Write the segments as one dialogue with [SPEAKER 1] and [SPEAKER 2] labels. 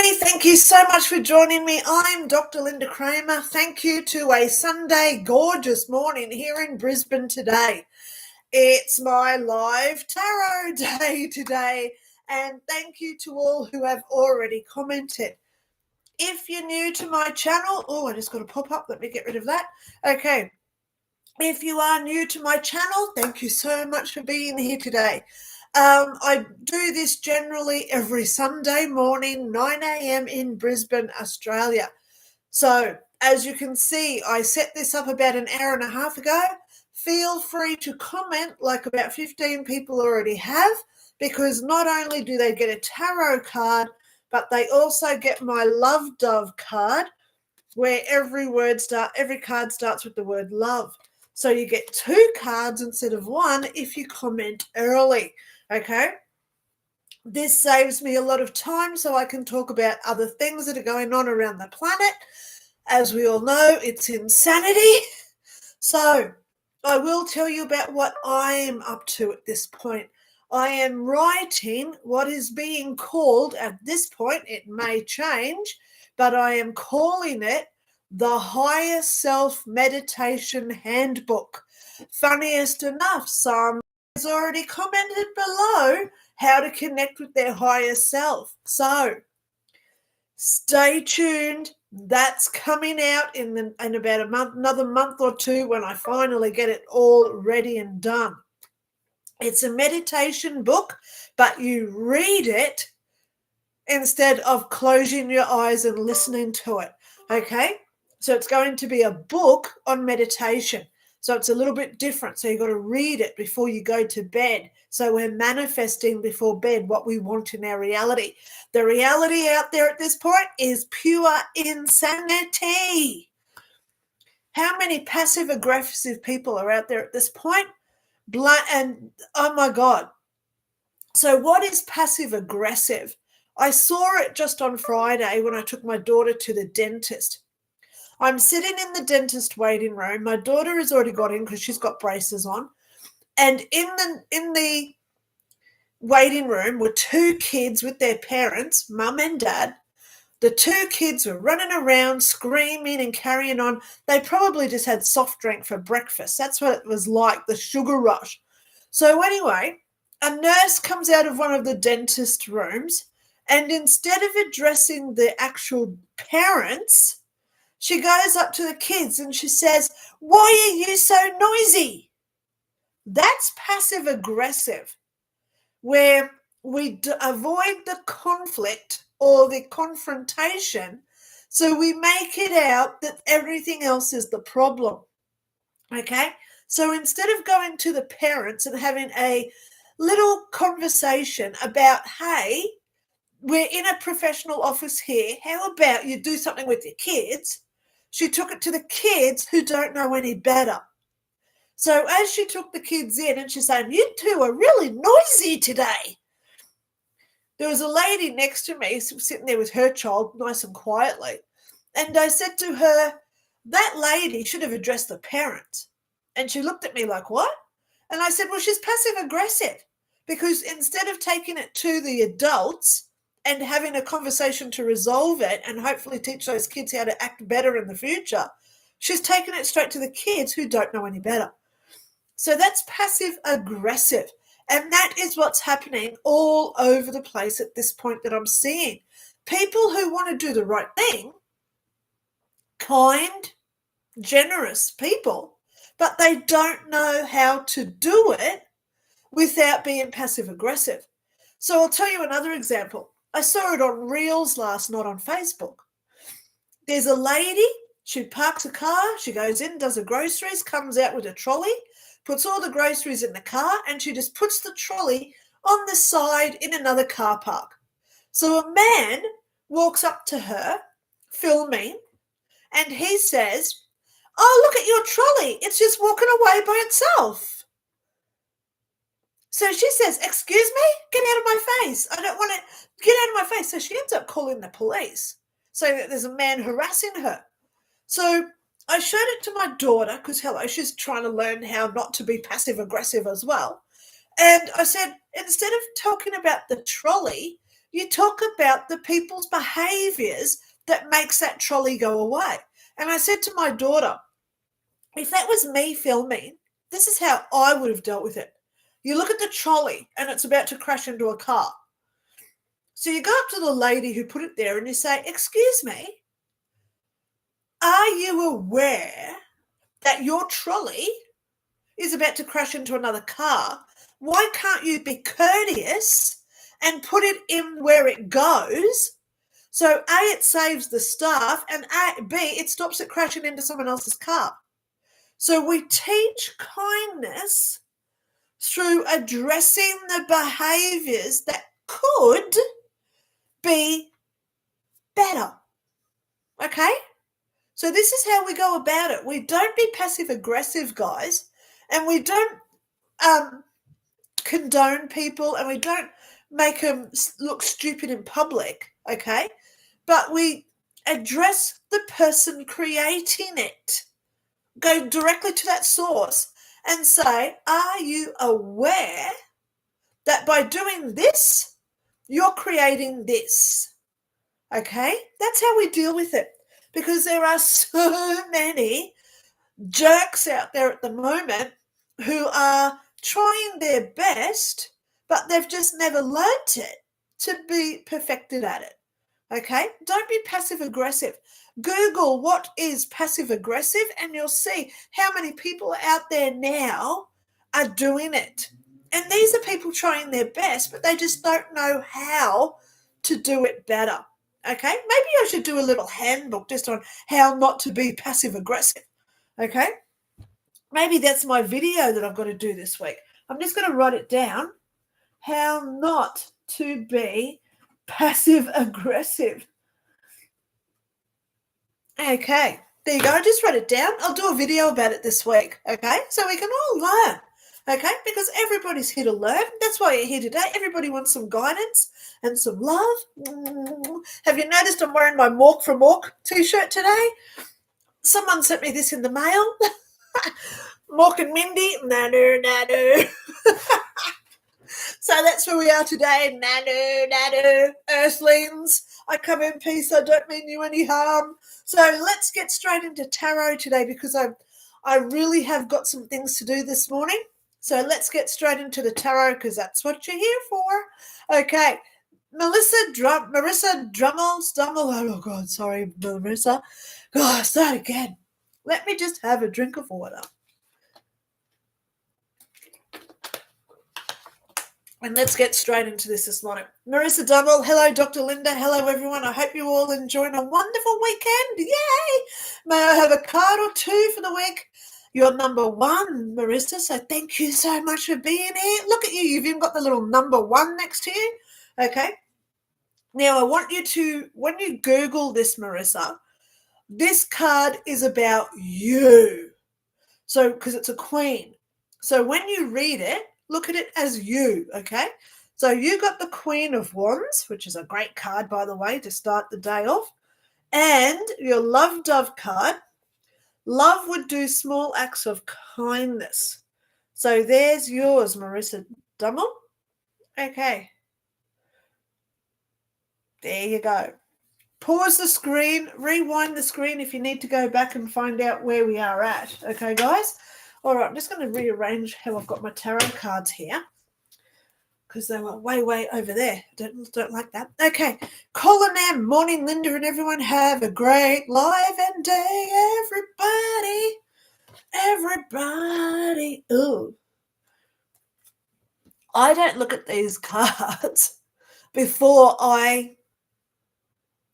[SPEAKER 1] everybody. Thank you so much for joining me. I'm Dr. Lynda Cramer. Thank you to a Sunday gorgeous morning here in Brisbane today. It's my live tarot day today, and thank you to all who have already commented. If you're new to my channel, I just got a pop-up. Let me get rid of that. Okay. If you are new to my channel, thank you so much for being here today. I do this generally every Sunday morning, 9 a.m. in Brisbane, Australia. So as you can see, I set this up about an hour and a half ago. Feel free to comment like about 15 people already have, because not only do they get a tarot card, but they also get my Love Dove card, where every card starts with the word love. So you get 2 cards instead of 1 if you comment early, okay? This saves me a lot of time so I can talk about other things that are going on around the planet. As we all know, it's insanity. So I will tell you about what I am up to at this point. I am writing what is being called, at this point, it may change, but I am calling it the Higher Self Meditation Handbook. Funniest enough, some has already commented below how to connect with their higher self. So stay tuned. That's coming out in about another month or 2 when I finally get it all ready and done. It's a meditation book, but you read it instead of closing your eyes and listening to it, okay? So it's going to be a book on meditation. So it's a little bit different. So you've got to read it before you go to bed. So we're manifesting before bed what we want in our reality. The reality out there at this point is pure insanity. How many passive-aggressive people are out there at this point? And oh my God. So what is passive-aggressive? I saw it just on Friday when I took my daughter to the dentist. I'm sitting in the dentist waiting room. My daughter has already got in because she's got braces on. And in the waiting room were 2 kids with their parents, mum and dad. The 2 kids were running around, screaming and carrying on. They probably just had soft drink for breakfast. That's what it was like, the sugar rush. So anyway, a nurse comes out of one of the dentist rooms, and instead of addressing the actual parents, she goes up to the kids and she says, "Why are you so noisy?" That's passive aggressive, where we avoid the conflict or the confrontation, so we make it out that everything else is the problem, okay? So instead of going to the parents and having a little conversation about, hey, we're in a professional office here, how about you do something with your kids? She took it to the kids who don't know any better. So as she took the kids in and she's saying, "You 2 are really noisy today," there was a lady next to me sitting there with her child nice and quietly. And I said to her, "That lady should have addressed the parents." And she looked at me like, "What?" And I said, "Well, she's passive aggressive, because instead of taking it to the adults and having a conversation to resolve it and hopefully teach those kids how to act better in the future, she's taken it straight to the kids who don't know any better." So that's passive aggressive. And that is what's happening all over the place at this point that I'm seeing. People who want to do the right thing, kind, generous people, but they don't know how to do it without being passive aggressive. So I'll tell you another example. I saw it on Reels last night on Facebook. There's a lady, she parks a car, she goes in, does her groceries, comes out with a trolley, puts all the groceries in the car, and she just puts the trolley on the side in another car park. So a man walks up to her, filming, and he says, "Oh, look at your trolley. It's just walking away by itself." So she says, "Excuse me? Get out of my face. I don't want to get out of my face." So she ends up calling the police, saying that there's a man harassing her. So I showed it to my daughter because, hello, she's trying to learn how not to be passive aggressive as well. And I said, instead of talking about the trolley, you talk about the people's behaviours that makes that trolley go away. And I said to my daughter, if that was me filming, this is how I would have dealt with it. You look at the trolley and it's about to crash into a car. So you go up to the lady who put it there and you say, excuse me, are you aware that your trolley is about to crash into another car? Why can't you be courteous and put it in where it goes? So A, it saves the staff, and B, it stops it crashing into someone else's car. So we teach kindness through addressing the behaviours that could be better. Okay? So this is how we go about it. We don't be passive-aggressive, guys, and we don't condone people, and we don't make them look stupid in public, okay? But we address the person creating it. Go directly to that source and say, are you aware that by doing this, you're creating this? Okay? That's how we deal with it, because there are so many jerks out there at the moment who are trying their best, but they've just never learnt it to be perfected at it. Okay? Don't be passive-aggressive. Google what is passive-aggressive and you'll see how many people out there now are doing it. And these are people trying their best, but they just don't know how to do it better. Okay? Maybe I should do a little handbook just on how not to be passive-aggressive. Okay? Maybe that's my video that I've got to do this week. I'm just going to write it down. How not to be passive-aggressive. Okay, there you go. Just write it down. I'll do a video about it this week, okay? So we can all learn, okay? Because everybody's here to learn. That's why you're here today. Everybody wants some guidance and some love. Have you noticed I'm wearing my Mork from Mork t-shirt today? Someone sent me this in the mail. Mork and Mindy, nanu. So that's where we are today. Nanu, Earthlings. I come in peace. I don't mean you any harm. So let's get straight into tarot today, because I really have got some things to do this morning. So let's get straight into the tarot, because that's what you're here for. Okay. Marissa Drummel. Oh, God, sorry, Marissa. God, start again. Let me just have a drink of water. And let's get straight into this morning. Marissa Dummel, hello, Dr. Lynda. Hello, everyone. I hope you all enjoying a wonderful weekend. Yay! May I have a card or two for the week? You're number one, Marissa, so thank you so much for being here. Look at you. You've even got the little number one next to you. Okay. Now, I want you to, when you Google this, Marissa, this card is about you. So, because it's a queen. So when you read it, look at it as you, okay? So you got the Queen of Wands, which is a great card, by the way, to start the day off, and your Love Dove card. Love would do small acts of kindness. So there's yours, Marissa Dummel. Okay. There you go. Pause the screen, rewind the screen if you need to go back and find out where we are at. Okay, guys? All right, I'm just going to rearrange how I've got my tarot cards here, because they were way over there. Don't like that. Okay, Colin M, morning, Linda, and everyone. Have a great live and day, everybody. Ooh. I don't look at these cards before I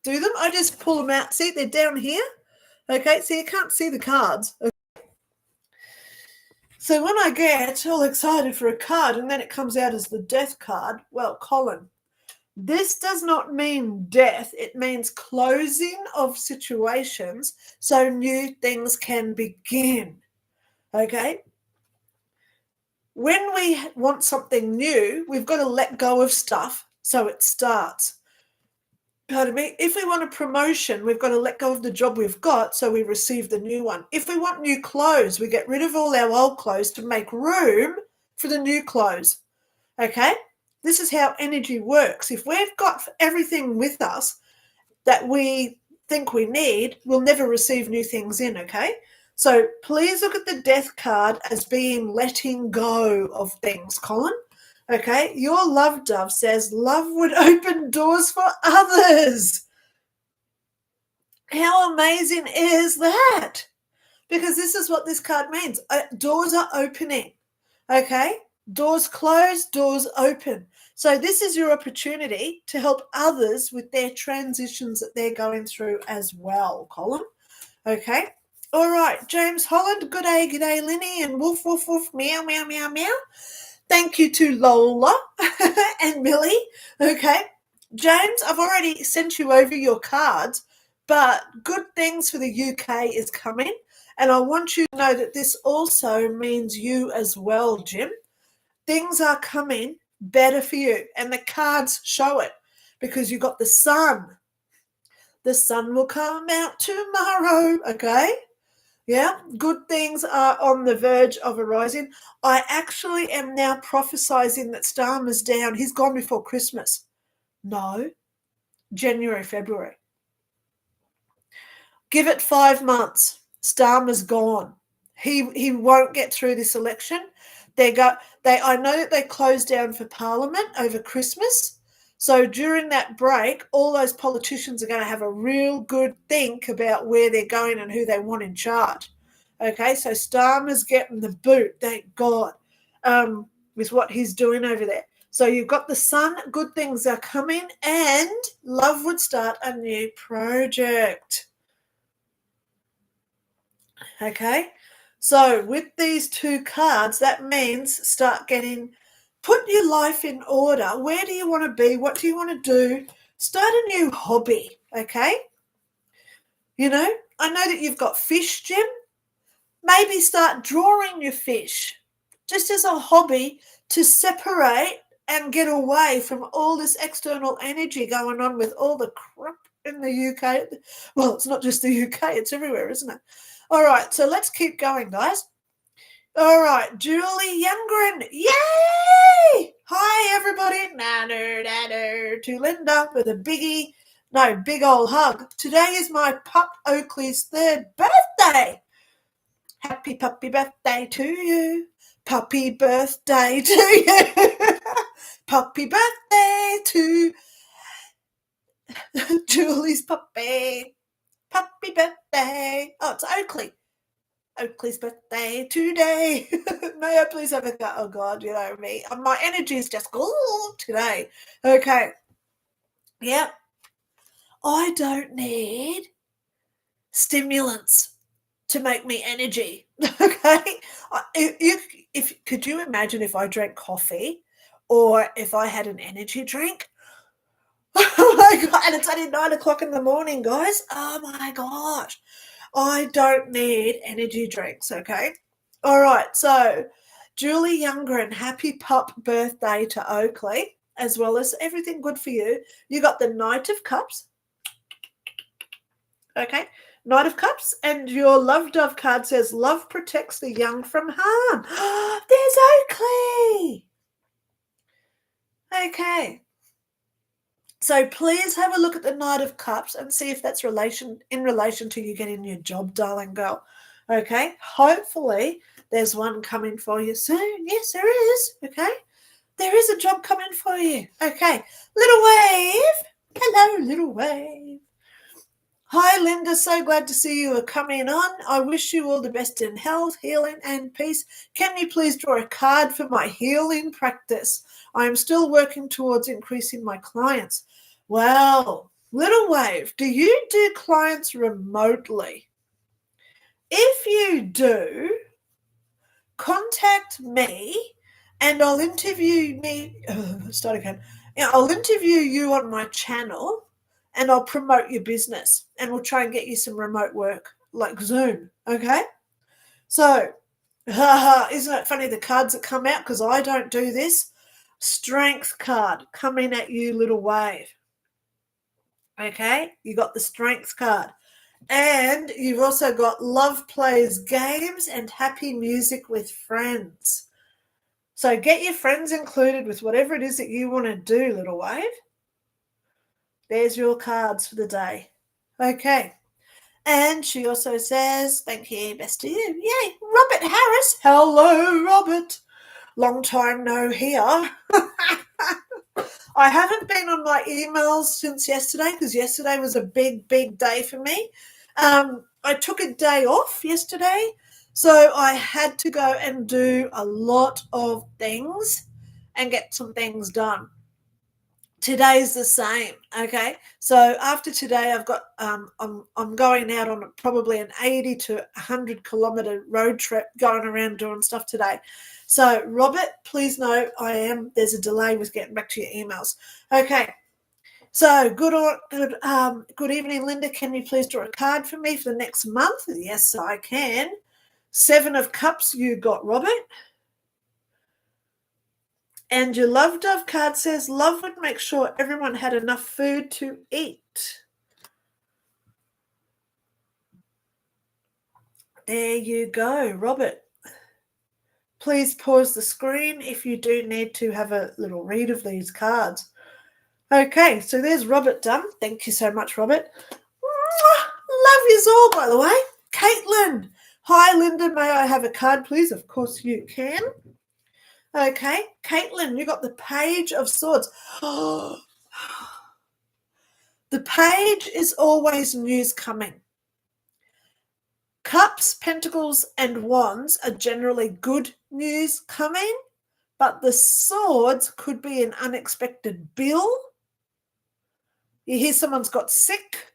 [SPEAKER 1] do them. I just pull them out. See, they're down here. Okay, so you can't see the cards. Okay. So when I get all excited for a card and then it comes out as the death card, well, Colin, this does not mean death. It means closing of situations so new things can begin. Okay? When we want something new, we've got to let go of stuff so it starts. Pardon me. If we want a promotion, we've got to let go of the job we've got so we receive the new one. If we want new clothes, we get rid of all our old clothes to make room for the new clothes. Okay? This is how energy works. If we've got everything with us that we think we need, we'll never receive new things in, okay? So please look at the death card as being letting go of things, Colin. Okay, your love dove says love would open doors for others. How amazing is that? Because this is what this card means. Doors are opening, okay? Doors close, doors open. So this is your opportunity to help others with their transitions that they're going through as well, Colin. Okay? All right, James Holland, good day, Linny, and woof, woof, woof, meow, meow, meow, meow. Thank you to Lola and Millie. Okay? James, I've already sent you over your cards, but good things for the UK is coming. And I want you to know that this also means you as well, Jim. Things are coming better for you. And the cards show it because you got the sun. The sun will come out tomorrow, okay? Yeah, good things are on the verge of arising. I actually am now prophesizing that Starmer's down. He's gone before Christmas. No, January, February. Give it 5 months. Starmer's gone. He won't get through this election. I know that they closed down for Parliament over Christmas. So during that break, all those politicians are going to have a real good think about where they're going and who they want in charge. Okay, so Starmer's getting the boot, thank God, with what he's doing over there. So you've got the sun, good things are coming, and love would start a new project. Okay, so with these two cards, that means put your life in order. Where do you want to be? What do you want to do? Start a new hobby, okay? You know, I know that you've got fish, Jim. Maybe start drawing your fish just as a hobby to separate and get away from all this external energy going on with all the crap in the UK. Well, it's not just the UK, it's everywhere, isn't it? All right, so let's keep going, guys. All right, Julie Youngren. Yay! Hi, everybody. Nanner, to Linda with a big old hug. Today is my pup Oakley's 3rd birthday. Happy puppy birthday to you. Puppy birthday to you. Puppy birthday to Julie's puppy. Puppy birthday. Oh, it's Oakley. Oakley's birthday today. May I please have a go? Oh, God, you know me. My energy is just good today. Okay. Yeah. I don't need stimulants to make me energy. Okay. Could you imagine if I drank coffee or if I had an energy drink? Oh my God. And it's only 9 o'clock in the morning, guys. Oh my gosh. I don't need energy drinks, okay? All right, so Julie Youngren, happy pup birthday to Oakley, as well as everything good for you. You got the Knight of Cups, okay? Knight of Cups, and your Love Dove card says, love protects the young from harm. There's Oakley. Okay. So please have a look at the Knight of Cups and see if that's in relation to you getting your job, darling girl. Okay, hopefully there's one coming for you soon. Yes, there is. Okay, there is a job coming for you. Okay, little wave. Hello, little wave. Hi, Linda. So glad to see you are coming on. I wish you all the best in health, healing, and peace. Can you please draw a card for my healing practice? I am still working towards increasing my clients. Well, little wave, do you do clients remotely? If you do, contact me and I'll interview I'll interview you on my channel and I'll promote your business and we'll try and get you some remote work like Zoom, okay? So, isn't it funny the cards that come out because I don't do this? Strength card coming at you, little wave. Okay, you got the strength card. And you've also got love plays games and happy music with friends. So get your friends included with whatever it is that you want to do, little wave. There's your cards for the day. Okay. And she also says, thank you, best to you. Yay, Robert Harris. Hello, Robert. Long time no hear. I haven't been on my emails since yesterday because yesterday was a big, big day for me. I took a day off yesterday, so I had to go and do a lot of things and get some things done. Today's the same. Okay, so after today I've got I'm going out on probably an 80 to 100 kilometer road trip, going around doing stuff today. So Robert, please know there's a delay with getting back to your emails. Okay, so good evening, Linda. Can you please draw a card for me for the next month? Yes, I can. 7 of Cups you got, Robert. And your Love Dove card says, love would make sure everyone had enough food to eat. There you go, Robert. Please pause the screen if you do need to have a little read of these cards. Okay, so there's Robert done. Thank you so much, Robert. Love yous all, by the way. Caitlin. Hi, Linda. May I have a card, please? Of course you can. Okay, Caitlin, you got the Page of Swords. The Page is always news coming. Cups, Pentacles, and Wands are generally good news coming, but the Swords could be an unexpected bill. You hear someone's got sick.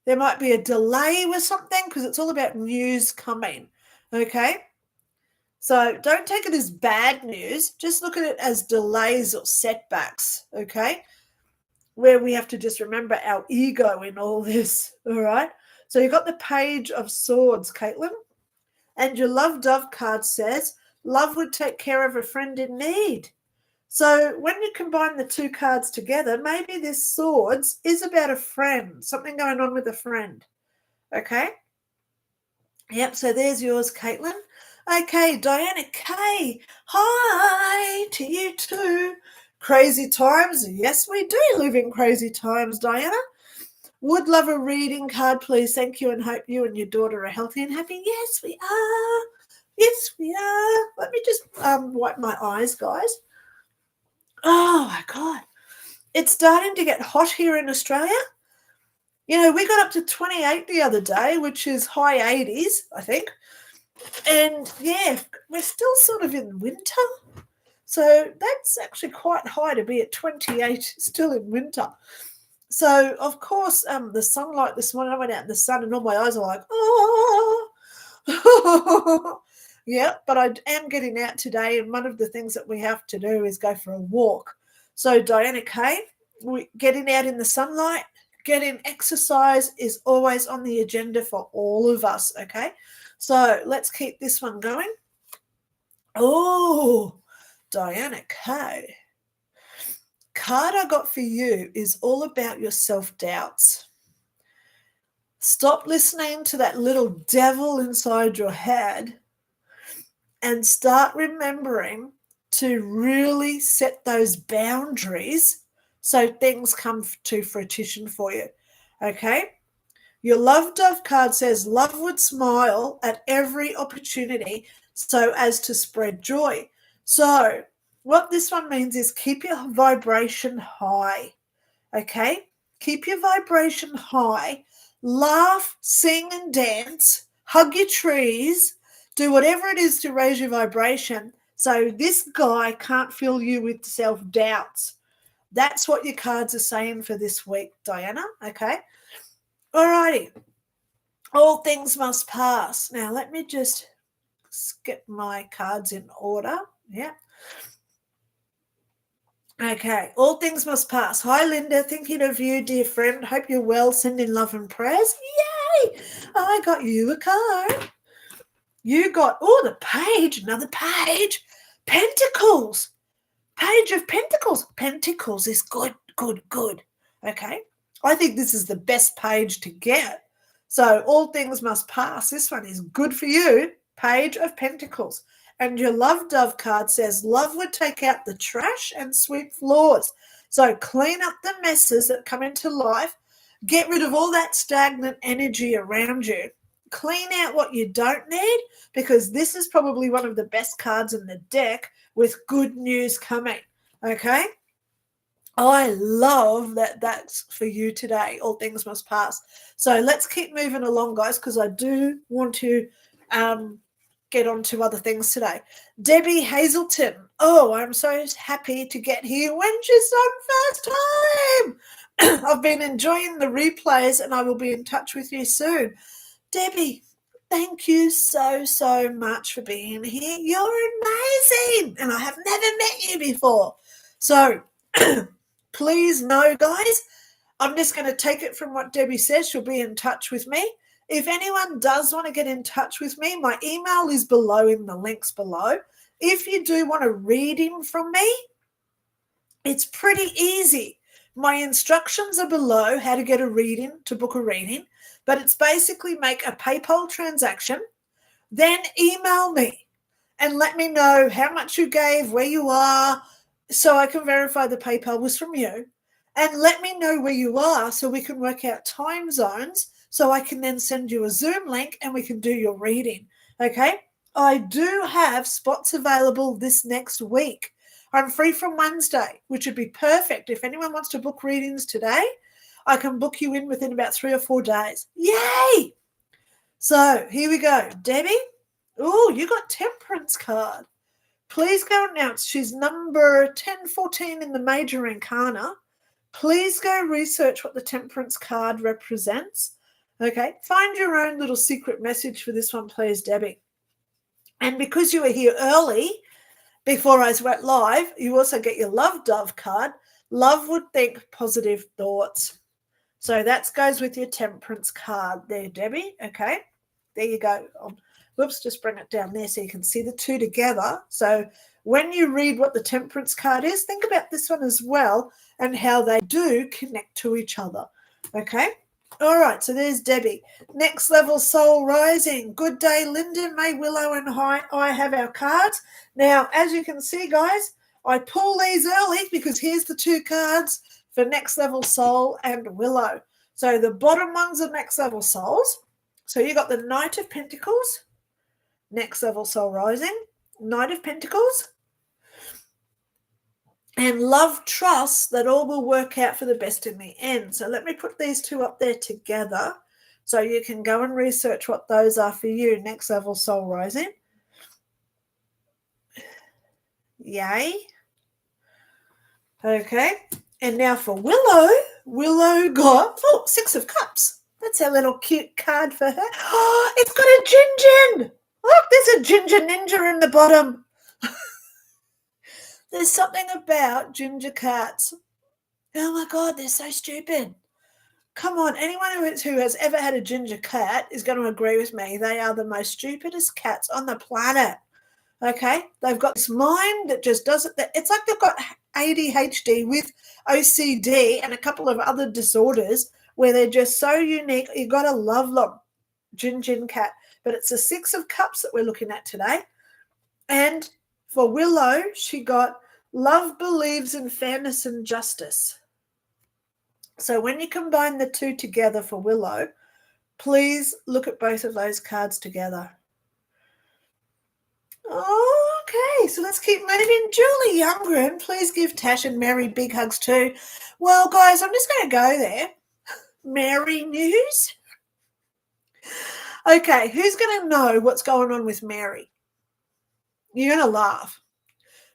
[SPEAKER 1] There might be a delay with something because it's all about news coming, okay? So don't take it as bad news. Just look at it as delays or setbacks, okay? Where we have to just remember our ego in all this, all right? So you've got the Page of Swords, Caitlin. And your Love Dove card says, love would take care of a friend in need. So when you combine the two cards together, maybe this Swords is about a friend, something going on with a friend, okay? Yep, so there's yours, Caitlin. Okay, Diana K. Hi to you too. Crazy times. Yes, we do live in crazy times, Diana. Would love a reading card, please. Thank you, and hope you and your daughter are healthy and happy. Yes, we are. Yes, we are. Let me just wipe my eyes, guys. Oh, my God. It's starting to get hot here in Australia. You know, we got up to 28 the other day, which is high 80s, I think. And, yeah, we're still sort of in winter. So that's actually quite high to be at 28 still in winter. So, of course, the sunlight this morning, I went out in the sun and all my eyes are like, oh. Yeah, but I am getting out today, and one of the things that we have to do is go for a walk. So, Diana K., getting out in the sunlight, getting exercise is always on the agenda for all of us, okay? So, let's keep this one going. Oh, Diana K., card I got for you is all about your self-doubts. Stop listening to that little devil inside your head and start remembering to really set those boundaries so things come to fruition for you, okay? Your Love Dove card says, love would smile at every opportunity so as to spread joy. So what this one means is keep your vibration high, okay? Keep your vibration high. Laugh, sing, and dance. Hug your trees. Do whatever it is to raise your vibration so this guy can't fill you with self-doubts. That's what your cards are saying for this week, Diana, okay? All righty. All things must pass. Now, let me just get my cards in order. Yeah. Okay. All things must pass. Hi, Linda. Thinking of you, dear friend. Hope you're well. Sending love and prayers. Yay! I got you a card. You got, the Page. Another Page. Pentacles. Page of Pentacles. Pentacles is good, good, good. Okay. I think this is the best page to get. So all things must pass. This one is good for you. Page of Pentacles. And your love dove card says love would take out the trash and sweep floors. So clean up the messes that come into life. Get rid of all that stagnant energy around you. Clean out what you don't need, because this is probably one of the best cards in the deck with good news coming. Okay? I love that that's for you today. All things must pass. So let's keep moving along, guys, because I do want to get on to other things today. Debbie Hazelton. Oh, I'm so happy to get here when she's on first time. I've been enjoying the replays and I will be in touch with you soon. Debbie, thank you so, so much for being here. You're amazing. And I have never met you before. So please know, guys, I'm just going to take it from what Debbie says. She'll be in touch with me. If anyone does want to get in touch with me, my email is below in the links below. If you do want a reading from me, it's pretty easy. My instructions are below how to get a reading, to book a reading, but it's basically make a PayPal transaction, then email me and let me know how much you gave, where you are, so I can verify the PayPal was from you, and let me know where you are so we can work out time zones, so I can then send you a Zoom link and we can do your reading, okay? I do have spots available this next week. I'm free from Wednesday, which would be perfect. If anyone wants to book readings today, I can book you in within about 3 or 4 days. Yay! So here we go. Debbie, oh, you got Temperance card. Please go announce. She's number 1014 in the major arcana. Please go research what the Temperance card represents. Okay, find your own little secret message for this one, please, Debbie. And because you were here early, before I went live, you also get your Love Dove card. Love would think positive thoughts. So that goes with your Temperance card there, Debbie. Okay, there you go. Whoops, just bring it down there so you can see the two together. So when you read what the Temperance card is, think about this one as well and how they do connect to each other. Okay? All right, so there's Debbie. Next level soul rising. Good day, Linda. May Willow and I have our cards. Now, as you can see, guys, I pull these early because here's the two cards for next level soul and Willow. So the bottom ones are next level souls. So you got the Knight of Pentacles, next level soul rising, Knight of Pentacles, and love, trust that all will work out for the best in the end. So let me put these two up there together so you can go and research what those are for you, next level soul rising. Yay. Okay. And now for Willow. Willow got 6 of Cups. That's a little cute card for her. Oh, it's got a Gin. Look, there's a ginger ninja in the bottom. There's something about ginger cats. Oh my God, they're so stupid. Come on, anyone who has ever had a ginger cat is going to agree with me. They are the most stupidest cats on the planet. Okay? They've got this mind that just doesn't. It's like they've got ADHD with OCD and a couple of other disorders where they're just so unique. You've got to love them. Gin cat. But it's the 6 of Cups that we're looking at today. And for Willow, she got love believes in fairness and justice. So when you combine the two together for Willow, please look at both of those cards together. Okay, so let's keep moving. Julie Youngren, please give Tash and Mary big hugs too. Well, guys, I'm just going to go there. Mary news. Okay, who's going to know what's going on with Mary? You're going to laugh.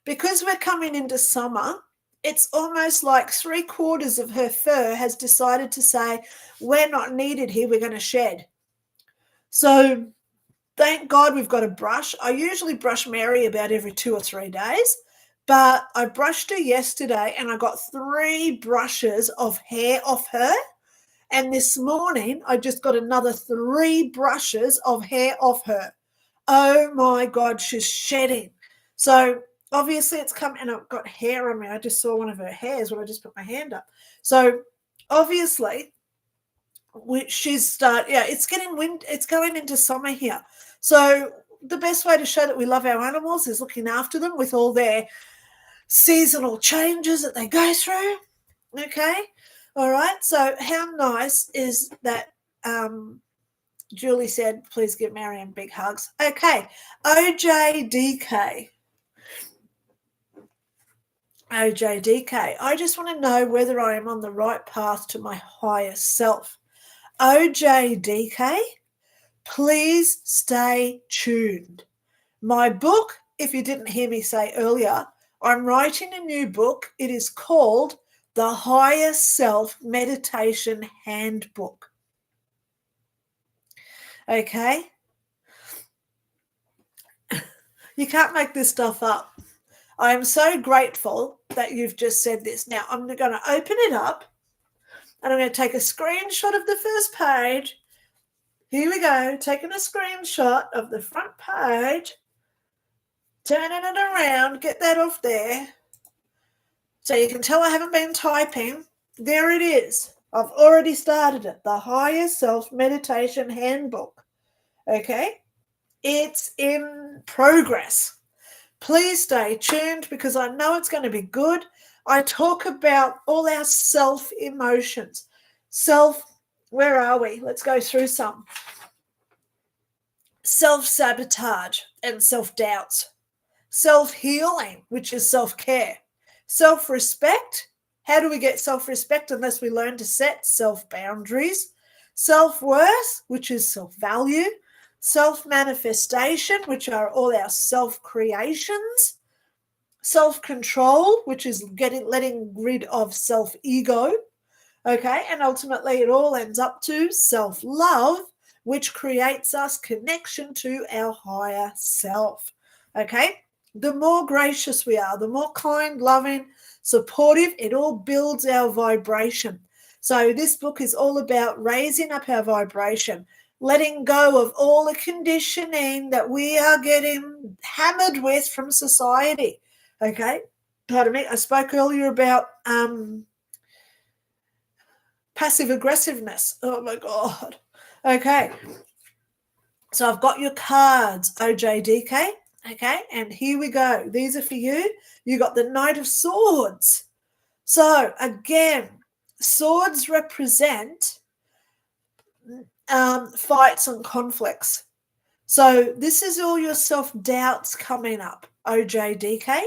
[SPEAKER 1] Because we're coming into summer, it's almost like 3/4 of her fur has decided to say, we're not needed here, we're going to shed. So thank God we've got a brush. I usually brush Mary about every 2 or 3 days, but I brushed her yesterday and I got 3 brushes of hair off her. And this morning, I just got another 3 brushes of hair off her. Oh my God, she's shedding. So obviously it's come, and I've got hair on me. I just saw one of her hairs when I just put my hand up. So obviously it's getting it's going into summer here. So the best way to show that we love our animals is looking after them with all their seasonal changes that they go through. Okay. All right. So how nice is that? Julie said, please give Marianne big hugs. Okay. OJDK. OJDK. I just want to know whether I am on the right path to my higher self. OJDK, please stay tuned. My book, if you didn't hear me say earlier, I'm writing a new book. It is called The Higher Self Meditation Handbook. Okay? You can't make this stuff up. I am so grateful that you've just said this. Now, I'm going to open it up and I'm going to take a screenshot of the first page. Here we go, taking a screenshot of the front page, turning it around, get that off there. So you can tell I haven't been typing. There it is. I've already started it. The Higher Self Meditation Handbook. Okay? It's in progress. Please stay tuned because I know it's going to be good. I talk about all our self-emotions. Where are we? Let's go through some. Self-sabotage and self-doubts. Self-healing, which is self-care. Self-respect. How do we get self-respect unless we learn to set self-boundaries? Self-worth, which is self-value. Self-manifestation, which are all our self-creations. Self-control, which is letting rid of self-ego. Okay, and ultimately it all ends up to self-love, which creates us connection to our higher self. Okay, the more gracious we are, the more kind, loving, supportive, it all builds our vibration. So this book is all about raising up our vibration, letting go of all the conditioning that we are getting hammered with from society. Okay, pardon me, I spoke earlier about passive aggressiveness. Oh my God. Okay. So I've got your cards, OJDK. Okay. And here we go. These are for you. You got the Knight of Swords. So again, swords represent fights and conflicts. So this is all your self-doubts coming up, OJDK.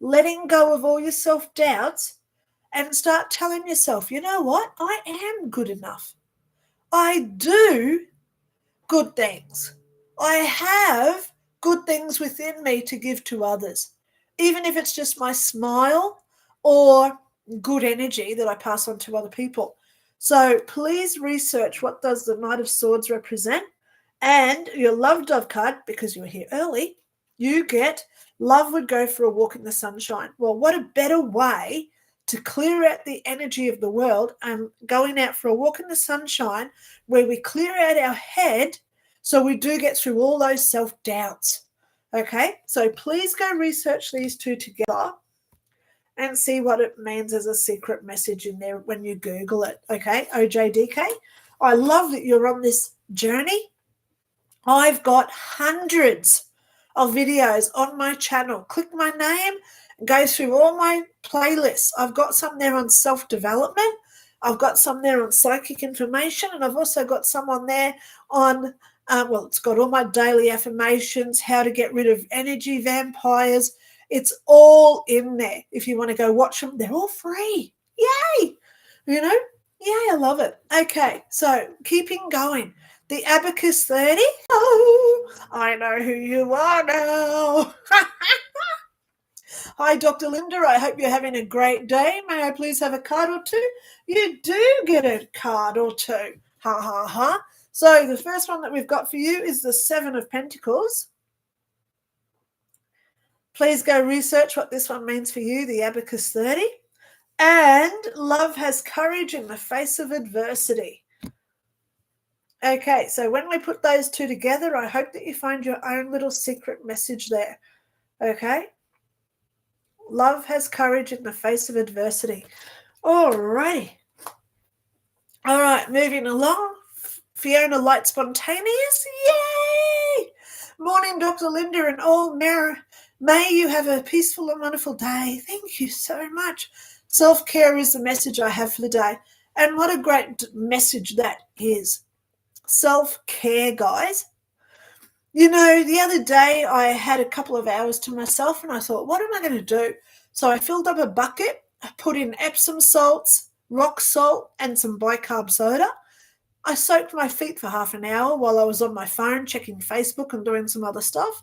[SPEAKER 1] Letting go of all your self-doubts and start telling yourself, you know what? I am good enough. I do good things. I have good things within me to give to others, even if it's just my smile or good energy that I pass on to other people. So please research what does the Knight of Swords represent. And your love dove card, because you were here early, you get love would go for a walk in the sunshine. Well, what a better way to clear out the energy of the world and going out for a walk in the sunshine where we clear out our head so we do get through all those self-doubts. Okay, so please go research these two together and see what it means as a secret message in there when you Google it. Okay, OJDK, I love that you're on this journey. I've got hundreds of videos on my channel. Click my name, go through all my playlists. I've got some there on self-development. I've got some there on psychic information, and I've also got some on there on, it's got all my daily affirmations, how to get rid of energy vampires. It's all in there. If you want to go watch them, they're all free. Yay! You know? Yay, I love it. Okay, so keeping going. The Abacus 30. Oh, I know who you are now. Hi, Dr. Lynda. I hope you're having a great day. May I please have a card or two? You do get a card or two. Ha, ha, ha. So the first one that we've got for you is the Seven of Pentacles. Please go research what this one means for you, the Abacus 30. And love has courage in the face of adversity. Okay, so when we put those two together, I hope that you find your own little secret message there. Okay? Love has courage in the face of adversity. All right. All right, moving along. Fiona Light Spontaneous. Yay! Morning, Dr. Lynda and all. May you have a peaceful and wonderful day. Thank you so much. Self-care is the message I have for the day. And what a great message that is. Self-care, guys. You know, the other day I had a couple of hours to myself and I thought, what am I going to do? So I filled up a bucket, I put in Epsom salts, rock salt, and some bicarb soda. I soaked my feet for half an hour while I was on my phone checking Facebook and doing some other stuff.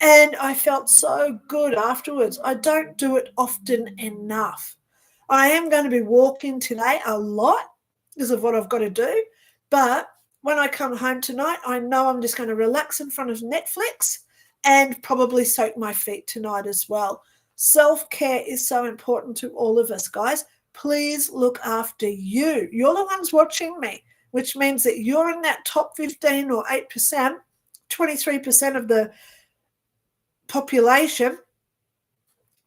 [SPEAKER 1] And I felt so good afterwards. I don't do it often enough. I am going to be walking today a lot because of what I've got to do. But when I come home tonight, I know I'm just going to relax in front of Netflix and probably soak my feet tonight as well. Self-care is so important to all of us, guys. Please look after you. You're the ones watching me, which means that you're in that top 15 or 8%, 23% of the population.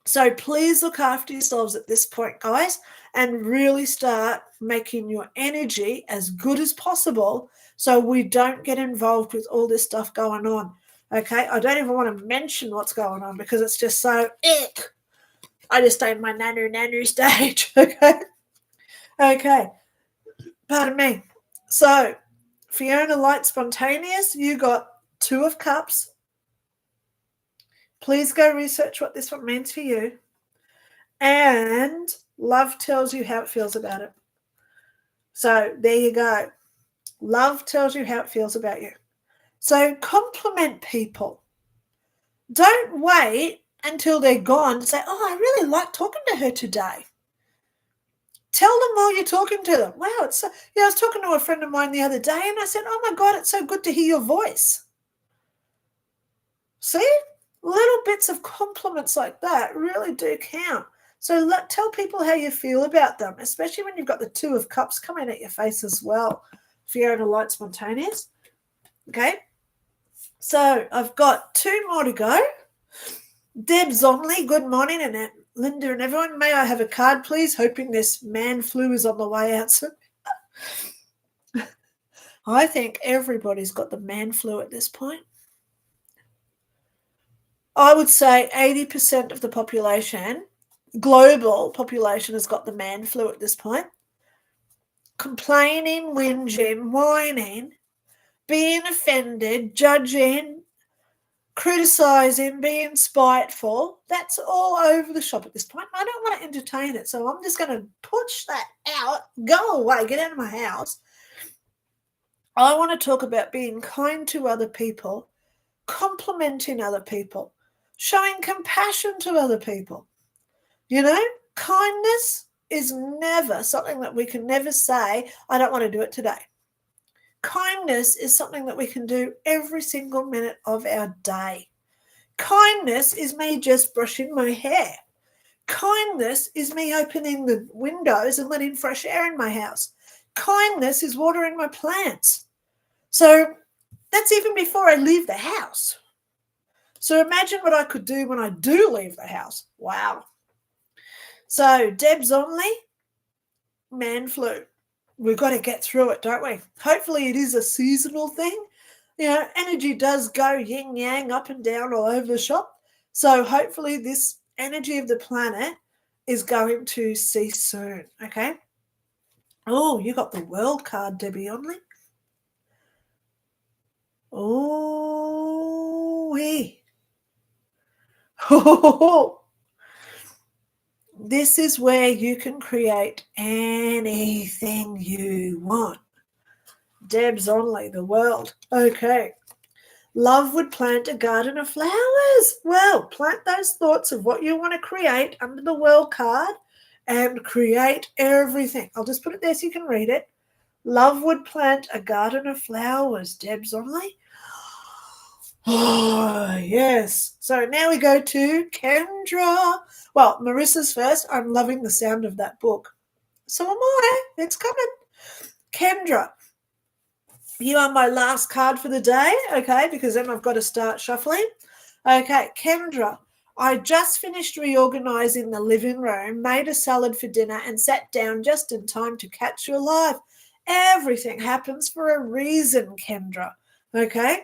[SPEAKER 1] So please look after yourselves at this point, guys, and really start making your energy as good as possible so we don't get involved with all this stuff going on. Okay, I don't even want to mention what's going on because it's just so ick. I just stay in my nanu stage. Okay, pardon me. So Fiona Light Spontaneous, you got 2 of Cups. Please go research what this one means for you. And Love tells you how it feels about it. So there you go. Love tells you how it feels about you. So compliment people. Don't wait until they're gone to say, oh, I really like talking to her today. Tell them while you're talking to them. Wow, it's so, I was talking to a friend of mine the other day and I said, oh my God, it's so good to hear your voice. See? Little bits of compliments like that really do count. So tell people how you feel about them, especially when you've got the 2 of Cups coming at your face as well. Fiona Light Spontaneous. Okay. So I've got 2 more to go. Deb Zonley, good morning, and Linda and everyone. May I have a card, please? Hoping this man flu is on the way out soon. I think everybody's got the man flu at this point. I would say 80% of the population, global population, has got the man flu at this point. Complaining, whinging, whining, being offended, judging, criticizing, being spiteful. That's all over the shop at this point. I don't want to entertain it, so I'm just going to push that out, go away, get out of my house. I want to talk about being kind to other people, complimenting other people, showing compassion to other people. You know, kindness is never something that we can never say, I don't want to do it today. Kindness is something that we can do every single minute of our day. Kindness is me just brushing my hair. Kindness is me opening the windows and letting fresh air in my house. Kindness is watering my plants. So that's even before I leave the house. So imagine what I could do when I do leave the house. Wow. So Deb's only man flu. We've got to get through it, don't we? Hopefully it is a seasonal thing. You know, energy does go yin yang up and down all over the shop. So hopefully this energy of the planet is going to cease soon. Okay. Oh, you got the World card, Debbie Onley. Oh, hey. This is where you can create anything you want. Deb's Onley, the World. Okay. Love would plant a garden of flowers. Well, plant those thoughts of what you want to create under the World card and create everything. I'll just put it there so you can read it. Love would plant a garden of flowers. Deb's Onley. Oh, yes. So now we go to Kendra. Well, Marissa's first. I'm loving the sound of that book. So am I. It's coming. Kendra, you are my last card for the day, okay, because then I've got to start shuffling. Okay, Kendra, I just finished reorganizing the living room, made a salad for dinner, and sat down just in time to catch you alive. Everything happens for a reason, Kendra, okay?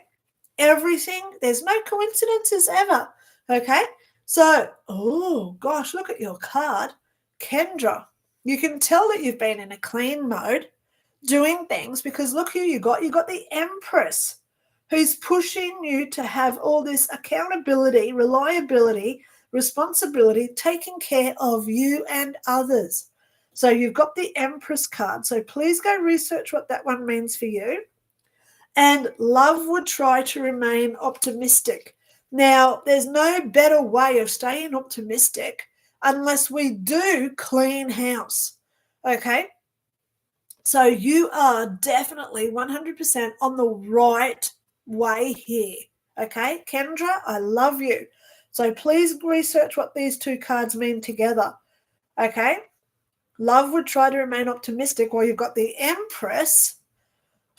[SPEAKER 1] Everything, there's no coincidences ever. Okay. So, oh gosh, look at your card. Kendra, you can tell that you've been in a clean mode doing things because look who you got. You got the Empress who's pushing you to have all this accountability, reliability, responsibility, taking care of you and others. So you've got the Empress card. So please go research what that one means for you. And love would try to remain optimistic. Now, there's no better way of staying optimistic unless we do clean house. Okay? So you are definitely 100% on the right way here. Okay? Kendra, I love you. So please research what these two cards mean together. Okay? Love would try to remain optimistic while you've got the Empress.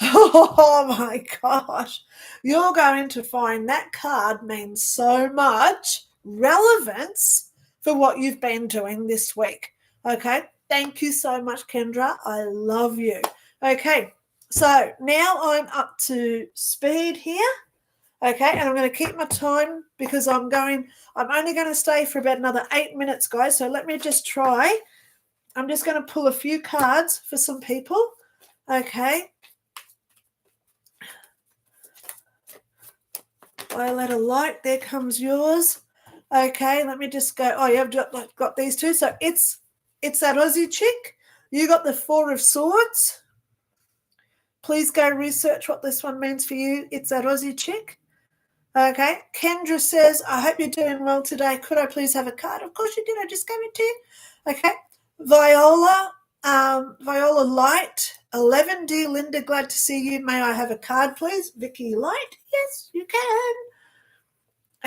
[SPEAKER 1] Oh my gosh. You're going to find that card means so much relevance for what you've been doing this week. Okay. Thank you so much, Kendra. I love you. Okay. So now I'm up to speed here. Okay. And I'm going to keep my time because I'm only going to stay for about another 8 minutes, guys. So let me just try. I'm just going to pull a few cards for some people. Okay. Violet of Light, there comes yours. Okay, let me just go. Oh, you've got these two. So it's that Aussie chick. You got the Four of Swords. Please go research what this one means for you. It's that Aussie chick. Okay. Kendra says, I hope you're doing well today. Could I please have a card? Of course you did. I just gave it to you. Okay. Viola Light, 11. Dear Linda, glad to see you. May I have a card, please? Vicky Light. Yes, you can.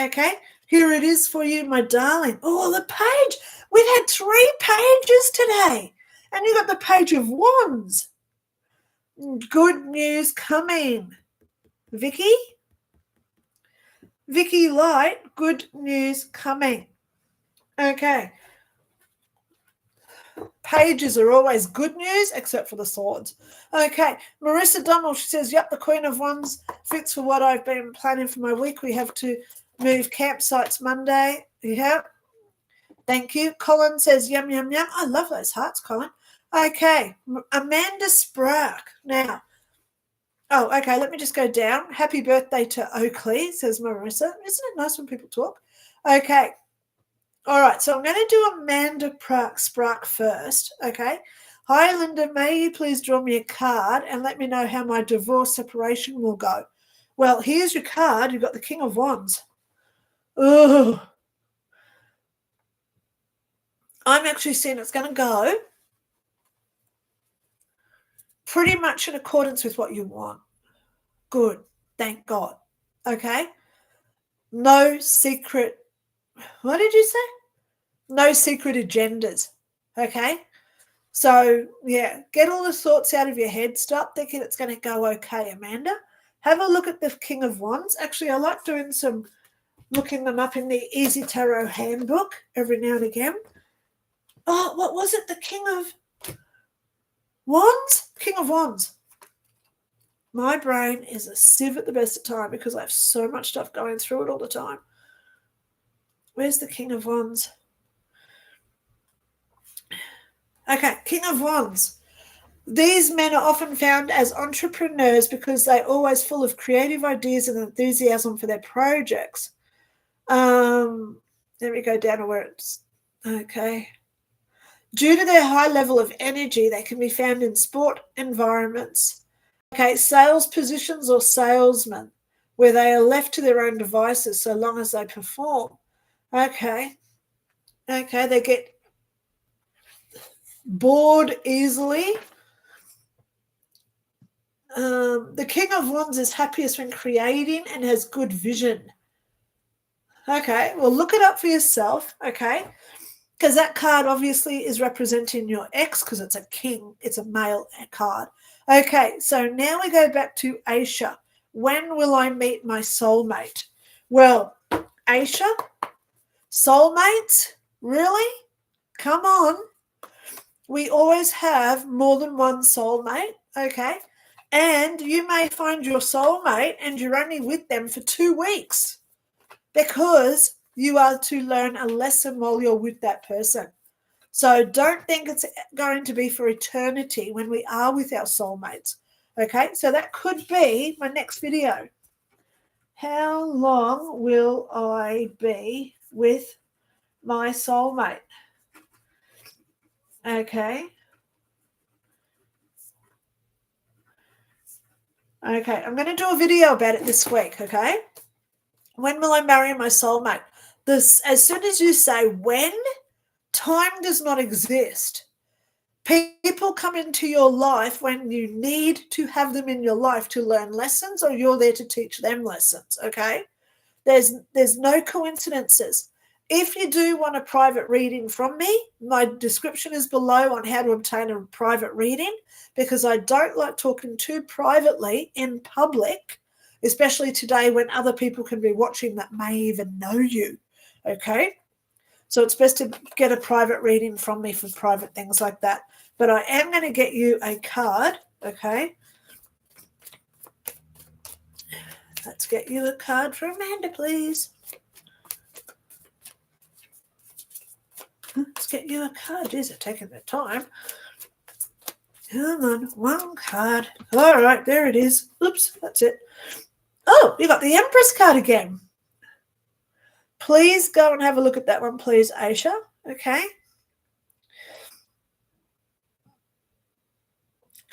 [SPEAKER 1] Okay, here it is for you, my darling. Oh, the page. We've had 3 pages today. And you got the Page of Wands. Good news coming. Vicky Light, good news coming. Okay. Pages are always good news, except for the swords. Okay. Marissa Dummel, she says, yep, the Queen of Wands fits for what I've been planning for my week. We have to move campsites Monday. Yeah. Thank you. Colin says, yum, yum, yum. I love those hearts, Colin. Okay. Amanda Sprague. Now, okay, let me just go down. Happy birthday to Oakley, says Marissa. Isn't it nice when people talk? Okay. All right, so I'm going to do Amanda Sprague first, okay? Hi, Linda. May you please draw me a card and let me know how my divorce separation will go? Well, here's your card. You've got the King of Wands. Oh, I'm actually seeing it's going to go pretty much in accordance with what you want. Good. Thank God. Okay? No secret. What did you say? No secret agendas. Okay? So, yeah, get all the thoughts out of your head. Start thinking it's going to go okay, Amanda. Have a look at the King of Wands. Actually, I like looking them up in the Easy Tarot handbook every now and again. Oh, what was it? The King of Wands? King of Wands. My brain is a sieve at the best of time because I have so much stuff going through it all the time. Where's the King of Wands? Okay, King of Wands. These men are often found as entrepreneurs because they're always full of creative ideas and enthusiasm for their projects. Let me go down to where it's... Okay. Due to their high level of energy, they can be found in sport environments. Okay, sales positions or salesmen, where they are left to their own devices so long as they perform. Okay, they get bored easily. The King of Wands is happiest when creating and has good vision. Okay, well, look it up for yourself, okay? Because that card obviously is representing your ex because it's a king. It's a male card. Okay, so now we go back to Aisha. When will I meet my soulmate? Well, Aisha, soulmates? Really? Come on. We always have more than one soulmate, okay? And you may find your soulmate and you're only with them for 2 weeks because you are to learn a lesson while you're with that person. So don't think it's going to be for eternity when we are with our soulmates. Okay, so that could be my next video. How long will I be with my soulmate? Okay. Okay, I'm going to do a video about it this week, okay? When will I marry my soulmate? As soon as you say when, time does not exist. People come into your life when you need to have them in your life to learn lessons, or you're there to teach them lessons, okay? There's no coincidences. If you do want a private reading from me, my description is below on how to obtain a private reading, because I don't like talking too privately in public, especially today when other people can be watching that may even know you, okay? So it's best to get a private reading from me for private things like that. But I am going to get you a card, okay? Let's get you a card for Amanda, please. Let's get you a card. Jeez, they're taking their time. Come on, one card. All right, there it is. Oops, that's it. Oh, you got the Empress card again. Please go and have a look at that one, please, Aisha. Okay.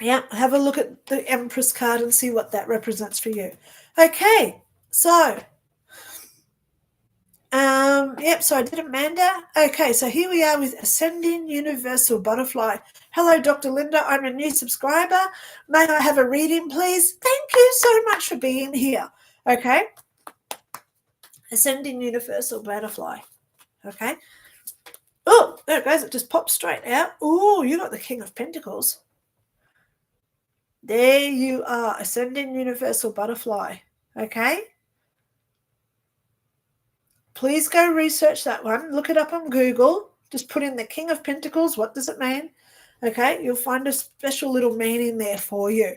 [SPEAKER 1] Yeah, have a look at the Empress card and see what that represents for you. Okay, so so I did Amanda. Okay, so here we are with Ascending Universal Butterfly. Hello, Dr. Lynda. I'm a new subscriber. May I have a reading, please? Thank you so much for being here. Okay. Ascending Universal Butterfly. Okay. Oh, there it goes. It just popped straight out. Oh, you got the King of Pentacles. There you are. Ascending Universal Butterfly. Okay. Please go research that one. Look it up on Google. Just put in the King of Pentacles. What does it mean? Okay, you'll find a special little meaning there for you.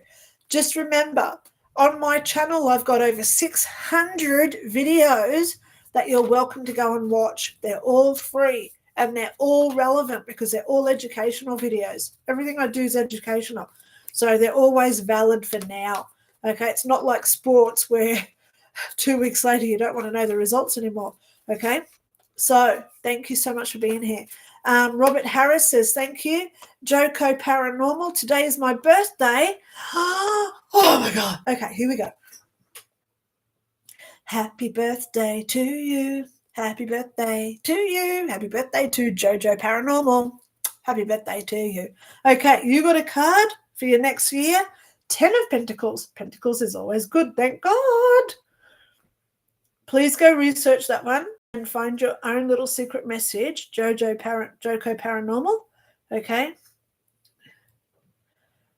[SPEAKER 1] Just remember, on my channel, I've got over 600 videos that you're welcome to go and watch. They're all free and they're all relevant because they're all educational videos. Everything I do is educational. So they're always valid for now. Okay, it's not like sports where 2 weeks later you don't want to know the results anymore. Okay, so thank you so much for being here. Robert Harris says thank you. Joko Paranormal, today is my birthday. Oh my God. Okay, here we go. Happy birthday to you. Happy birthday to you. Happy birthday to Jojo Paranormal. Happy birthday to you. Okay, you got a card for your next year. 10 of Pentacles. Pentacles is always good, thank God. Please go research that one and find your own little secret message, Joko Paranormal. Okay.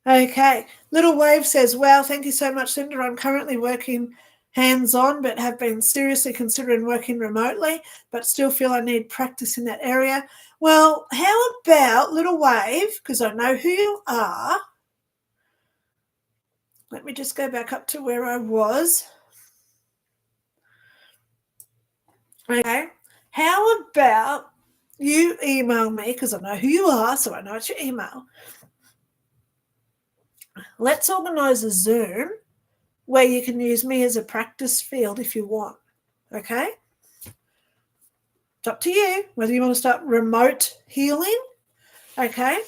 [SPEAKER 1] Okay. Little Wave says, wow, thank you so much, Lynda. I'm currently working hands-on, but have been seriously considering working remotely, but still feel I need practice in that area. Well, how about Little Wave, because I know who you are. Let me just go back up to where I was. Okay, how about you email me, because I know who you are, so I know it's your email. Let's organise a Zoom where you can use me as a practice field if you want, okay? It's up to you whether you want to start remote healing, okay?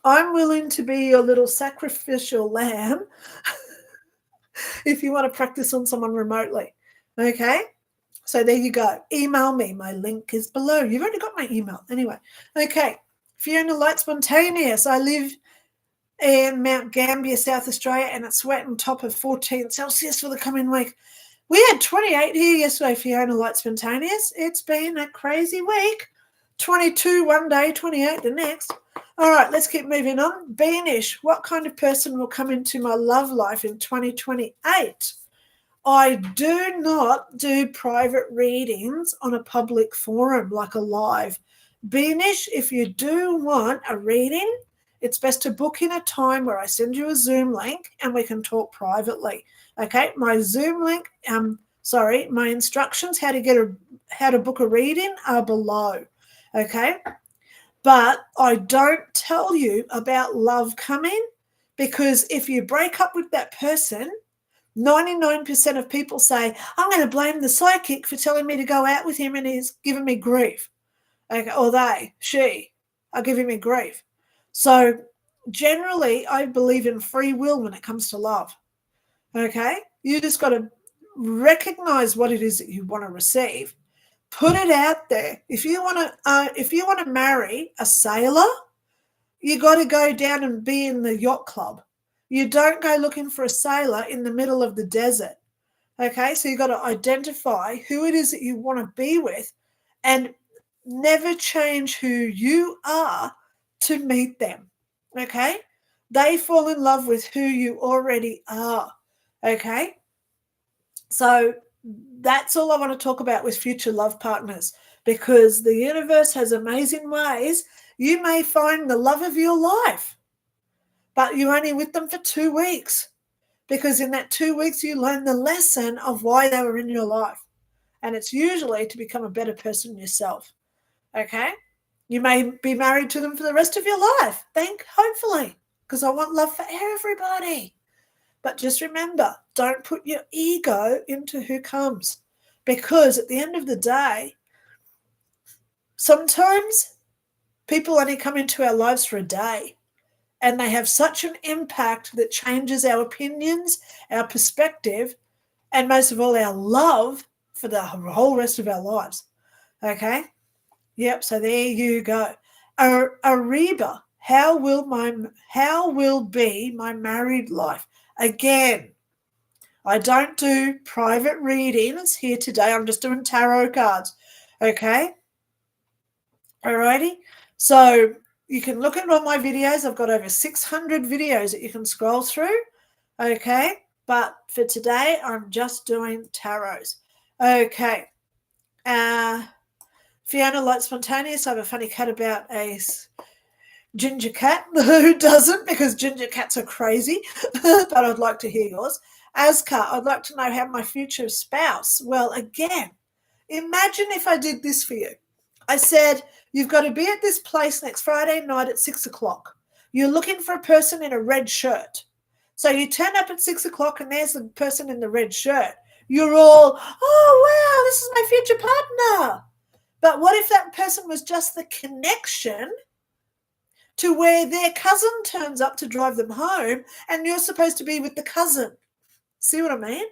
[SPEAKER 1] I'm willing to be your little sacrificial lamb if you want to practice on someone remotely, okay? So there you go. Email me. My link is below. You've already got my email. Anyway. Okay. Fiona Light Spontaneous. I live in Mount Gambier, South Australia, and it's wet and top of 14 Celsius for the coming week. We had 28 here yesterday, Fiona Light Spontaneous. It's been a crazy week. 22 one day, 28 the next. All right, let's keep moving on. Beanish. What kind of person will come into my love life in 2028? I do not do private readings on a public forum like a live. Beanish, if you do want a reading, it's best to book in a time where I send you a Zoom link and we can talk privately. Okay, my Zoom link, my instructions how to book a reading are below. Okay, but I don't tell you about love coming, because if you break up with that person, 99% of people say, I'm going to blame the psychic for telling me to go out with him and he's giving me grief. Okay, or she are giving me grief. So generally, I believe in free will when it comes to love. Okay, you just got to recognize what it is that you want to receive. Put it out there. If you want to marry a sailor, you got to go down and be in the yacht club. You don't go looking for a sailor in the middle of the desert. Okay, so you got to identify who it is that you want to be with, and never change who you are to meet them. Okay, they fall in love with who you already are. Okay, so that's all I want to talk about with future love partners, because the universe has amazing ways. You may find the love of your life, but you're only with them for 2 weeks, because in that 2 weeks you learn the lesson of why they were in your life, and it's usually to become a better person yourself. Okay, you may be married to them for the rest of your life, hopefully, because I want love for everybody. But just remember, don't put your ego into who comes, because at the end of the day, sometimes people only come into our lives for a day, and they have such an impact that changes our opinions, our perspective, and most of all, our love for the whole rest of our lives. Okay? Yep, so there you go. Ariba, how will be my married life? Again, I don't do private readings here today. I'm just doing tarot cards. Okay? Alrighty? So you can look at all my videos. I've got over 600 videos that you can scroll through. Okay? But for today, I'm just doing tarots. Okay. Fiona likes spontaneous. I have a funny cat about a ginger cat. Who doesn't? Because ginger cats are crazy. But I'd like to hear yours. Aska, I'd like to know how my future spouse. Well, again, imagine if I did this for you. I said, you've got to be at this place next Friday night at 6 o'clock. You're looking for a person in a red shirt. So you turn up at 6 o'clock and there's the person in the red shirt. You're all, oh, wow, this is my future partner. But what if that person was just the connection to where their cousin turns up to drive them home and you're supposed to be with the cousin? See what I mean?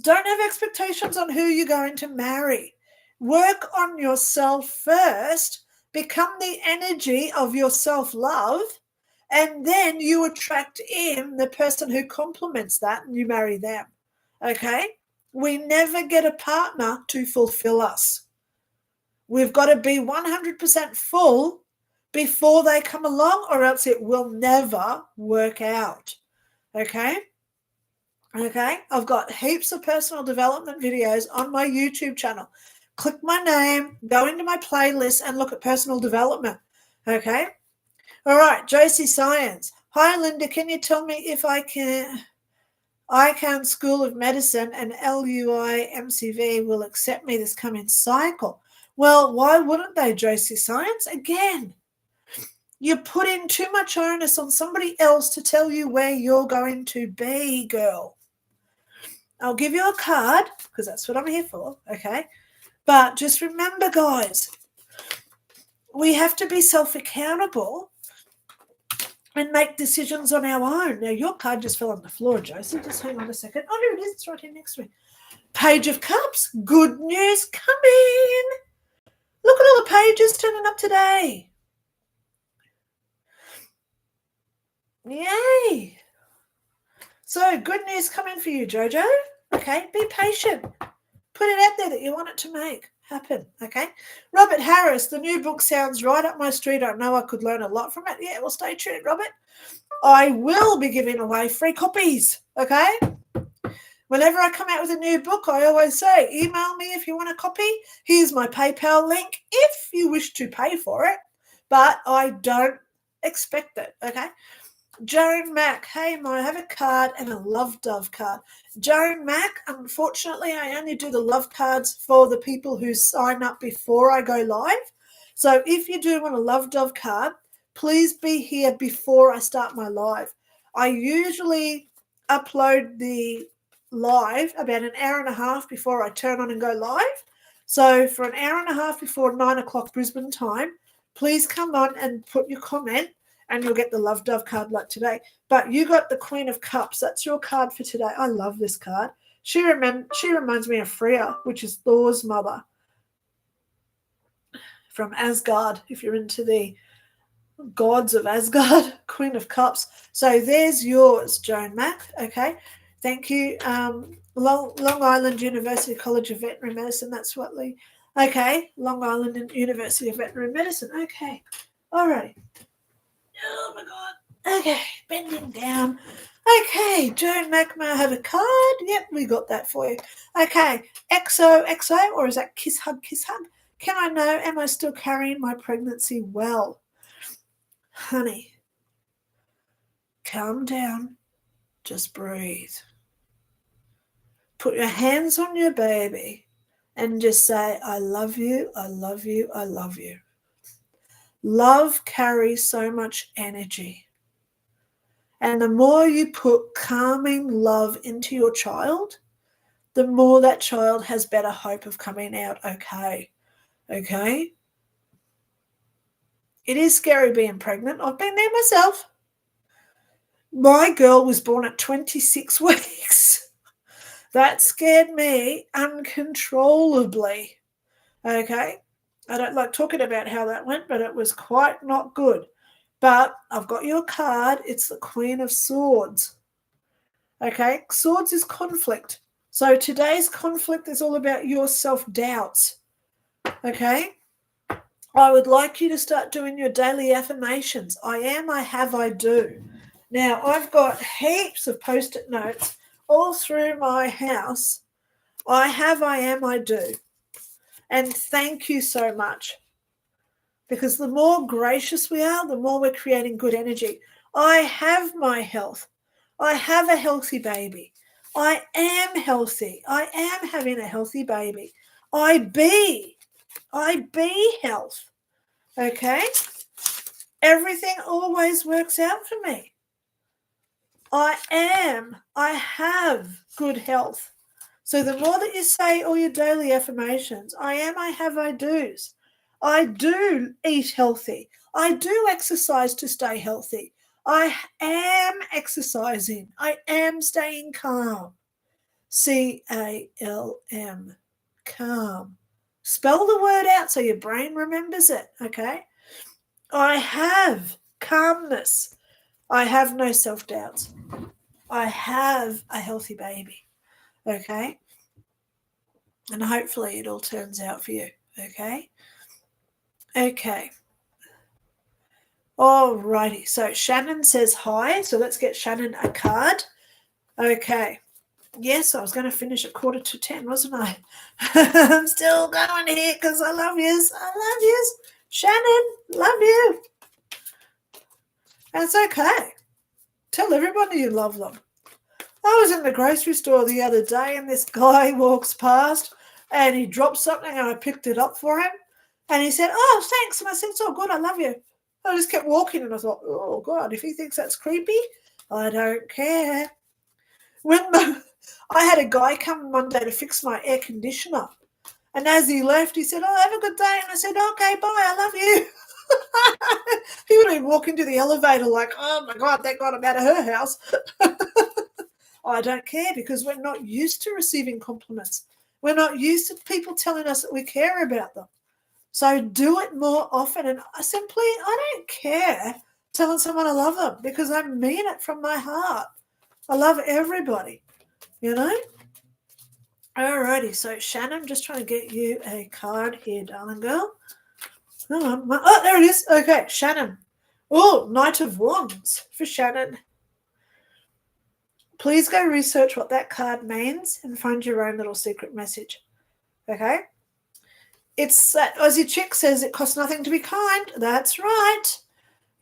[SPEAKER 1] Don't have expectations on who you're going to marry. Work on yourself first. Become the energy of your self-love, and then you attract in the person who complements that and you marry them. Okay? We never get a partner to fulfill us. We've got to be 100% full before they come along, or else it will never work out. Okay? Okay? I've got heaps of personal development videos on my YouTube channel. Click my name, go into my playlist and look at personal development. Okay? All right, Josie Science. Hi, Linda. Can you tell me if ICANN School of Medicine and LUI MCV will accept me this coming cycle? Well, why wouldn't they, Josie Science? Again, you put in too much onus on somebody else to tell you where you're going to be, girl. I'll give you a card because that's what I'm here for, okay? But just remember, guys, we have to be self-accountable and make decisions on our own. Now, your card just fell on the floor, Josie. Just hang on a second. Oh, here it is. It's right here next to me. Page of Cups. Good news coming. Look at all the pages turning up today. Yay. So, good news coming for you, Jojo. Okay, be patient. Put it out there that you want it to make happen, okay? Robert Harris, the new book sounds right up my street. I know I could learn a lot from it. Yeah, well, stay tuned, Robert. I will be giving away free copies, okay? Whenever I come out with a new book, I always say, email me if you want a copy. Here's my PayPal link if you wish to pay for it. But I don't expect it, okay? Joan Mack, hey, I have a card and a love dove card. Joan Mack, unfortunately, I only do the love cards for the people who sign up before I go live. So if you do want a love dove card, please be here before I start my live. I usually upload the live about an hour and a half before I turn on and go live. So for an hour and a half before 9 o'clock Brisbane time, please come on and put your comment and you'll get the love dove card like today. But you got the Queen of Cups. That's your card for today. I love this card. She reminds me of Freya, which is Thor's mother from Asgard, if you're into the gods of Asgard, Queen of Cups. So there's yours, Joan Mack. Okay, thank you. Long Island University College of Veterinary Medicine. That's what Lee. Okay, Long Island University of Veterinary Medicine. Okay, all right. Oh my God. Okay, bending down. Okay, Joan Mack, may I have a card? Yep, we got that for you. Okay, XOXO, or is that kiss hug, kiss hug? Can I know, am I still carrying my pregnancy well? Honey, calm down. Just breathe. Put your hands on your baby and just say, I love you, I love you, I love you. Love carries so much energy. And the more you put calming love into your child, the more that child has better hope of coming out okay. Okay? It is scary being pregnant. I've been there myself. My girl was born at 26 weeks. That scared me uncontrollably. Okay? I don't like talking about how that went, but it was quite not good. But I've got your card. It's the Queen of Swords. Okay? Swords is conflict. So today's conflict is all about your self-doubts. Okay? I would like you to start doing your daily affirmations. I am, I have, I do. Now, I've got heaps of Post-it notes all through my house. I have, I am, I do. And thank you so much. Because the more gracious we are, the more we're creating good energy. I have my health. I have a healthy baby. I am healthy. I am having a healthy baby. I be health. Okay? Everything always works out for me. I have good health. So the more that you say all your daily affirmations, I am, I have, I do's. I do eat healthy. I do exercise to stay healthy. I am exercising. I am staying calm. C-A-L-M. Calm. Spell the word out so your brain remembers it, okay? I have calmness. I have no self-doubts. I have a healthy baby, okay? And hopefully it all turns out for you, okay? Okay. Alrighty, so Shannon says hi. So let's get Shannon a card. Okay. Yes, I was going to finish at 9:45, wasn't I? I'm still going here because I love yous. I love yous. Shannon, love you. That's okay. Tell everybody you love them. I was in the grocery store the other day and this guy walks past and he dropped something and I picked it up for him. And he said, oh, thanks. And I said, it's all good. I love you. I just kept walking and I thought, oh, God, if he thinks that's creepy, I don't care. I had a guy come Monday to fix my air conditioner. And as he left, he said, oh, have a good day. And I said, okay, bye. I love you. He would have been walking to the elevator like, oh, my God, thank God I'm out of her house. I don't care because we're not used to receiving compliments. We're not used to people telling us that we care about them. So do it more often. And I don't care telling someone I love them because I mean it from my heart. I love everybody, you know. Alrighty, so Shannon, just trying to get you a card here, darling girl. Hang on. Oh, there it is. Okay, Shannon. Oh, Knight of Wands for Shannon. Please go research what that card means and find your own little secret message. Okay? It's that Aussie chick says it costs nothing to be kind. That's right.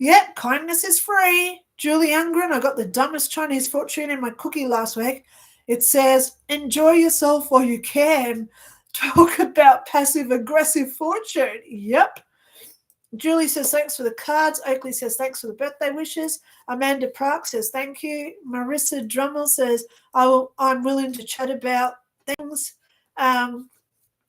[SPEAKER 1] Yep, kindness is free. Julie Ungren, I got the dumbest Chinese fortune in my cookie last week. It says, enjoy yourself while you can. Talk about passive-aggressive fortune. Yep. Julie says, thanks for the cards. Oakley says, thanks for the birthday wishes. Amanda Park says, thank you. Marissa Drummel says, I'm willing to chat about things.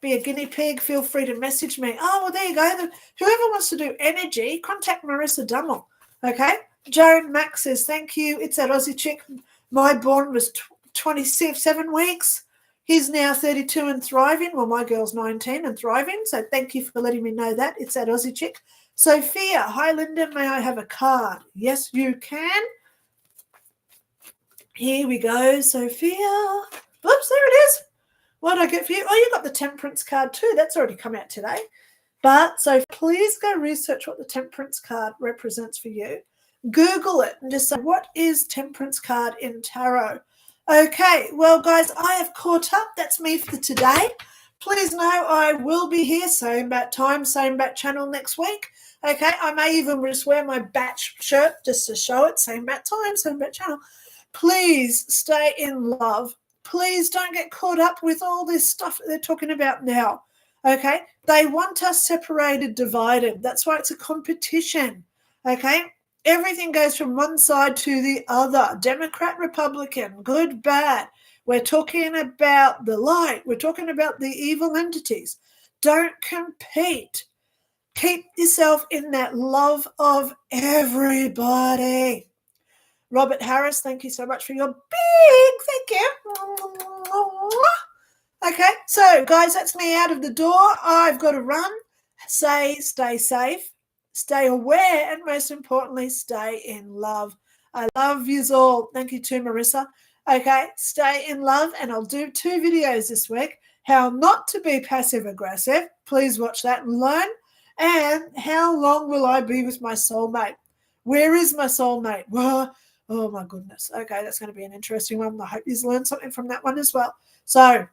[SPEAKER 1] Be a guinea pig. Feel free to message me. Oh, well, there you go. Whoever wants to do energy, contact Marissa Drummel. Okay. Joan Mack says, thank you. It's that Aussie chick. My born was 27 weeks. He's now 32 and thriving. Well, my girl's 19 and thriving. So thank you for letting me know that. It's that Aussie chick. Sophia, hi, Linda. May I have a card? Yes, you can. Here we go, Sophia. Oops, there it is. What did I get for you? Oh, you got the Temperance card too. That's already come out today. But so please go research what the Temperance card represents for you. Google it and just say, what is Temperance card in tarot? Okay, well, guys, I have caught up. That's me for today. Please know I will be here, same bat time, same bat channel next week. Okay, I may even just wear my batch shirt just to show it, same bat time, same bat channel. Please stay in love. Please don't get caught up with all this stuff that they're talking about now. Okay, they want us separated, divided. That's why it's a competition. Okay, everything goes from one side to the other. Democrat, Republican, good, bad. We're talking about the light. We're talking about the evil entities. Don't compete. Keep yourself in that love of everybody. Robert Harris, thank you so much for your thank you. Okay, so guys, that's me out of the door. I've got to run. Stay safe, stay aware, and most importantly, stay in love. I love yous all. Thank you too, Marissa. Okay, stay in love, and I'll do 2 videos this week. How not to be passive-aggressive. Please watch that and learn. And how long will I be with my soulmate? Where is my soulmate? Well, oh, my goodness. Okay, that's going to be an interesting one. I hope you've learned something from that one as well. So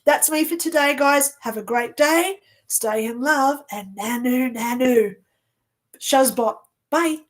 [SPEAKER 1] that's me for today, guys. Have a great day. Stay in love and nanu. Shuzbot. Bye.